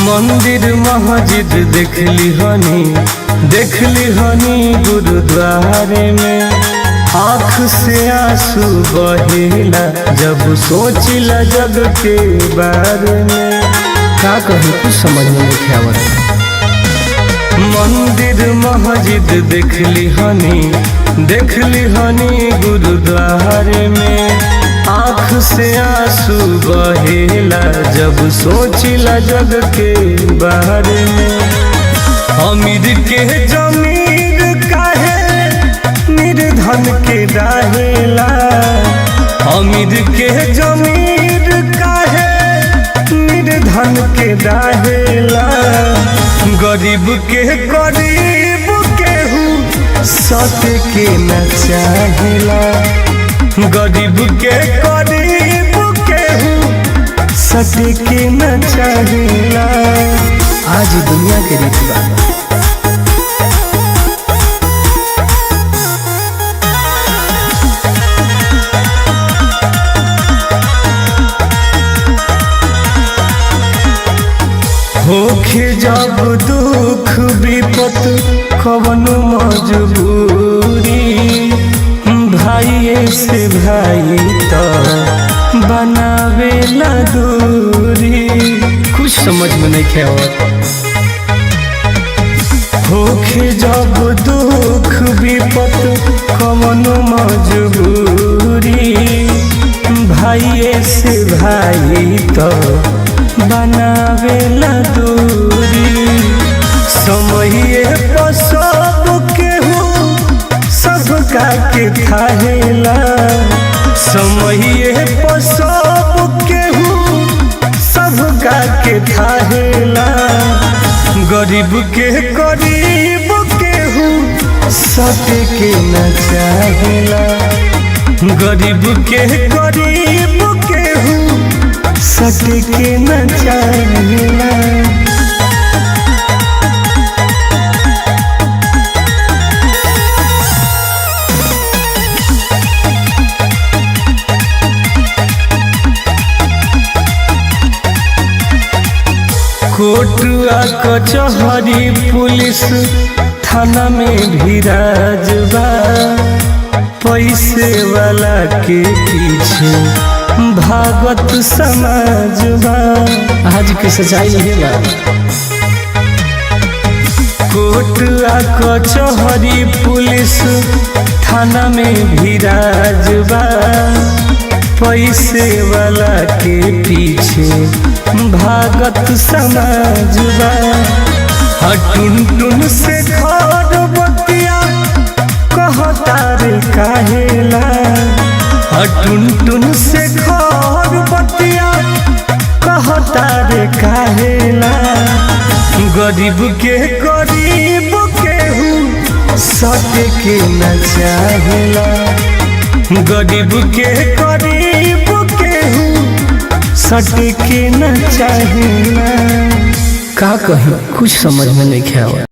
मंदिर मस्जिद देखली हनी गुरुद्वारे में आँख से आंसू बहेला जब सोचिला जग के बारे में। का कहूँ कुछ समझ में नहीं आवत। मंदिर मस्जिद देखली हनी गुरुद्वारे में आँख से आंसू बहेला जब सोचिला जग के बारे में। अमीर के जमीर काहे निर्धन के रहेला, अमीर के जमीर काहे निर्धन के रहेला। गरीब के केहू सत के न चाहेला, गरीब के केहू सत के न चाहेला। आज दुनिया के रीति बा। होखे जब दुख विपत कवनो मजबूरी, भाई से भाई तो बनावेला दूरी। कुछ समझ में नहीं आवत। होखे जब दुख विपत कवनो मजबूरी, भाई से भाई तो बनावेला दूरी। समय पर सब केहू सबका के थाहेला, समय पर सब केहू सबका के थाहेला। गरीब केहू सत के न चाहेला, गरीब केहू सत के न चाहेला। कोर्ट कचहरी पुलिस थाना में भी राजबा, पैसे वाला के पीछे भागत समाजबा। आज की सच्चाई है बा। कोर्ट कचहरी पुलिस थाना में भी राजबा, पैसे वाला के पीछे भागत समाजबा। टुन से घर बतिया कहतार काहेला, टुन से घर बतिया कहतार काहेला। गरीब केहू सत के न चाहेला, गरीब केहू सट के न चाहेला। का कहूँ कुछ समझ में नहीं आवत।